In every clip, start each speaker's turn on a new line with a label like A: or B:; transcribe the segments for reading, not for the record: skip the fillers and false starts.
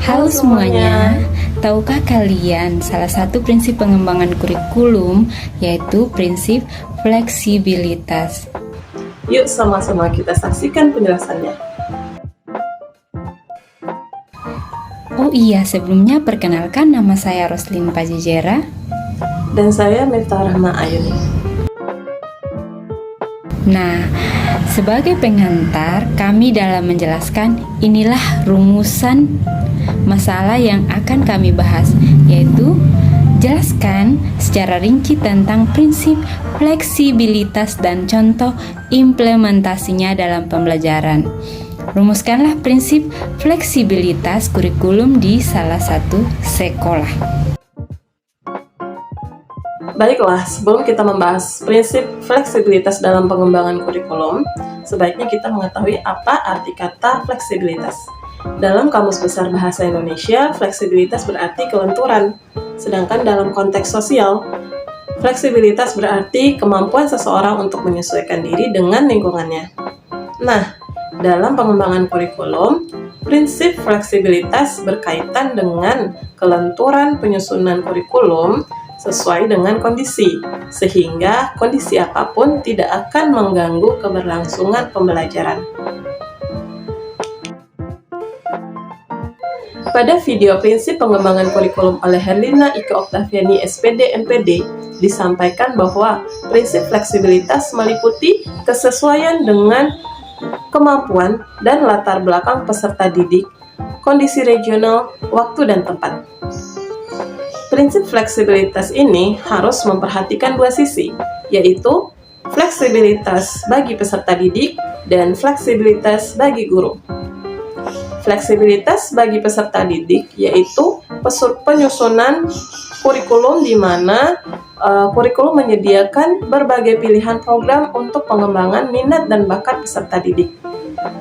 A: Halo semuanya, tahukah kalian salah satu prinsip pengembangan kurikulum yaitu prinsip fleksibilitas?
B: Yuk sama-sama kita saksikan penjelasannya.
A: Oh iya, sebelumnya perkenalkan, nama saya Roslin Pajejera.
B: Dan saya Miftah Rahma Ayuni.
A: Nah, sebagai pengantar, kami dalam menjelaskan inilah rumusan masalah yang akan kami bahas, yaitu jelaskan secara rinci tentang prinsip fleksibilitas dan contoh implementasinya dalam pembelajaran. Rumuskanlah prinsip fleksibilitas kurikulum di salah satu sekolah.
B: Baiklah, sebelum kita membahas prinsip fleksibilitas dalam pengembangan kurikulum, sebaiknya kita mengetahui apa arti kata fleksibilitas. Dalam Kamus Besar Bahasa Indonesia, fleksibilitas berarti kelenturan. Sedangkan dalam konteks sosial, fleksibilitas berarti kemampuan seseorang untuk menyesuaikan diri dengan lingkungannya. Nah, dalam pengembangan kurikulum, prinsip fleksibilitas berkaitan dengan kelenturan penyusunan kurikulum sesuai dengan kondisi, sehingga kondisi apapun tidak akan mengganggu keberlangsungan pembelajaran. Pada video prinsip pengembangan kurikulum oleh Herlina Ike Oktaviani SPD MPD, disampaikan bahwa prinsip fleksibilitas meliputi kesesuaian dengan kemampuan dan latar belakang peserta didik, kondisi regional, waktu dan tempat. Prinsip fleksibilitas ini harus memperhatikan dua sisi, yaitu fleksibilitas bagi peserta didik dan fleksibilitas bagi guru. Fleksibilitas bagi peserta didik yaitu penyusunan kurikulum di mana kurikulum menyediakan berbagai pilihan program untuk pengembangan minat dan bakat peserta didik.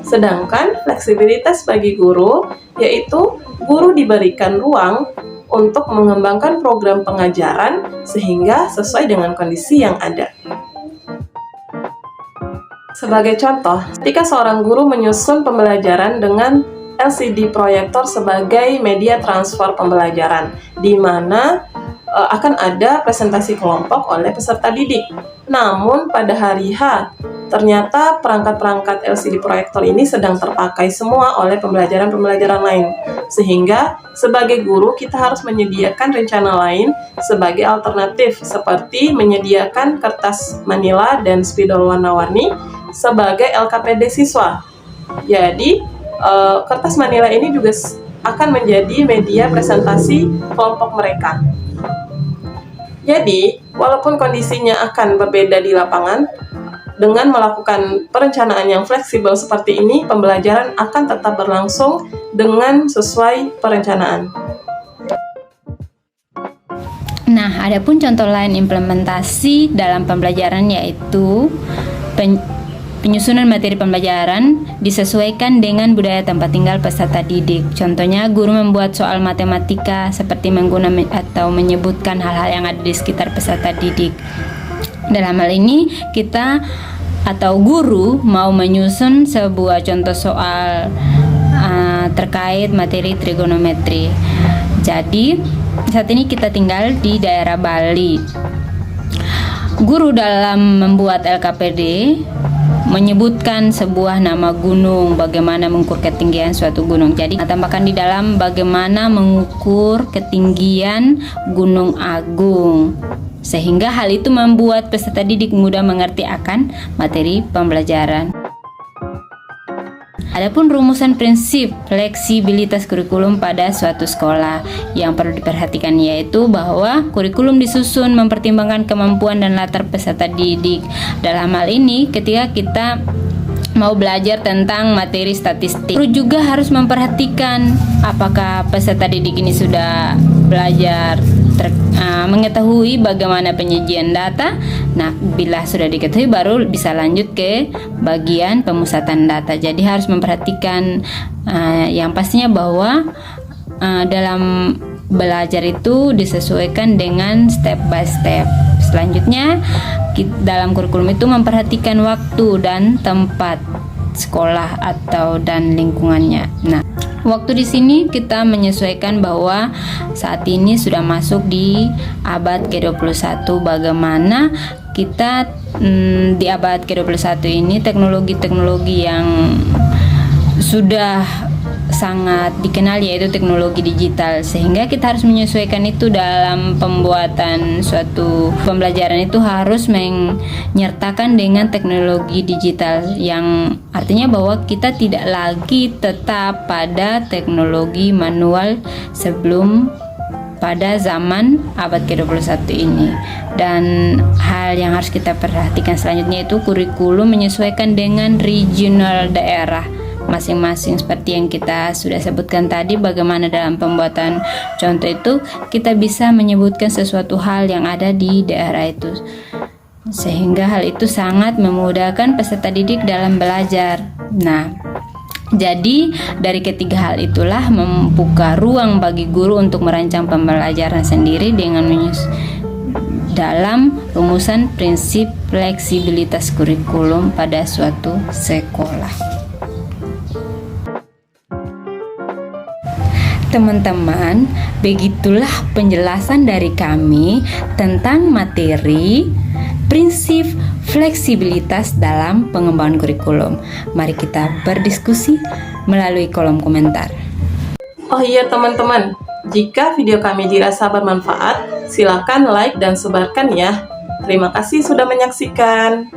B: Sedangkan fleksibilitas bagi guru yaitu guru diberikan ruang untuk mengembangkan program pengajaran sehingga sesuai dengan kondisi yang ada. Sebagai contoh, ketika seorang guru menyusun pembelajaran dengan LCD proyektor sebagai media transfer pembelajaran, di mana akan ada presentasi kelompok oleh peserta didik. Namun pada hari H, ternyata perangkat-perangkat LCD proyektor ini sedang terpakai semua oleh pembelajaran-pembelajaran lain. Sehingga sebagai guru kita harus menyediakan rencana lain sebagai alternatif, seperti menyediakan kertas manila dan spidol warna-warni sebagai LKPD siswa. Jadi kertas manila ini juga akan menjadi media presentasi kelompok mereka. Jadi, walaupun kondisinya akan berbeda di lapangan, dengan melakukan perencanaan yang fleksibel seperti ini, pembelajaran akan tetap berlangsung dengan sesuai perencanaan.
A: Nah, adapun contoh lain implementasi dalam pembelajaran yaitu penyusunan materi pembelajaran disesuaikan dengan budaya tempat tinggal peserta didik. Contohnya, guru membuat soal matematika seperti menggunakan atau menyebutkan hal-hal yang ada di sekitar peserta didik. Dalam hal ini, kita atau guru mau menyusun sebuah contoh soal terkait materi trigonometri. Jadi, saat ini kita tinggal di daerah Bali. Guru dalam membuat LKPD menyebutkan sebuah nama gunung, bagaimana mengukur ketinggian suatu gunung. Jadi tambahkan di dalam bagaimana mengukur ketinggian Gunung Agung, sehingga hal itu membuat peserta didik mudah mengerti akan materi pembelajaran. Adapun rumusan prinsip fleksibilitas kurikulum pada suatu sekolah yang perlu diperhatikan yaitu bahwa kurikulum disusun mempertimbangkan kemampuan dan latar peserta didik. Dalam hal ini, ketika kita mau belajar tentang materi statistik, guru juga harus memperhatikan apakah peserta didik ini sudah belajar mengetahui bagaimana penyajian data. Nah, bila sudah diketahui baru bisa lanjut ke bagian pemusatan data. Jadi harus memperhatikan yang pastinya bahwa dalam belajar itu disesuaikan dengan step by step. Selanjutnya, dalam kurikulum itu memperhatikan waktu dan tempat sekolah dan lingkungannya. Nah, waktu di sini kita menyesuaikan bahwa saat ini sudah masuk di abad ke-21. Bagaimana kita di abad ke-21 ini teknologi-teknologi yang sudah sangat dikenal, yaitu teknologi digital, sehingga kita harus menyesuaikan itu dalam pembuatan suatu pembelajaran. Itu harus menyertakan dengan teknologi digital, yang artinya bahwa kita tidak lagi tetap pada teknologi manual sebelum pada zaman abad ke-21 ini. Dan hal yang harus kita perhatikan selanjutnya itu kurikulum menyesuaikan dengan regional daerah masing-masing, seperti yang kita sudah sebutkan tadi. Bagaimana dalam pembuatan contoh itu kita bisa menyebutkan sesuatu hal yang ada di daerah itu, sehingga hal itu sangat memudahkan peserta didik dalam belajar. Nah, jadi dari ketiga hal itulah membuka ruang bagi guru untuk merancang pembelajaran sendiri dengan dalam rumusan prinsip fleksibilitas kurikulum pada suatu sekolah. Teman-teman, begitulah penjelasan dari kami tentang materi prinsip fleksibilitas dalam pengembangan kurikulum. Mari kita berdiskusi melalui kolom komentar.
B: Oh iya teman-teman, jika video kami dirasa bermanfaat, silakan like dan sebarkan ya. Terima kasih sudah menyaksikan.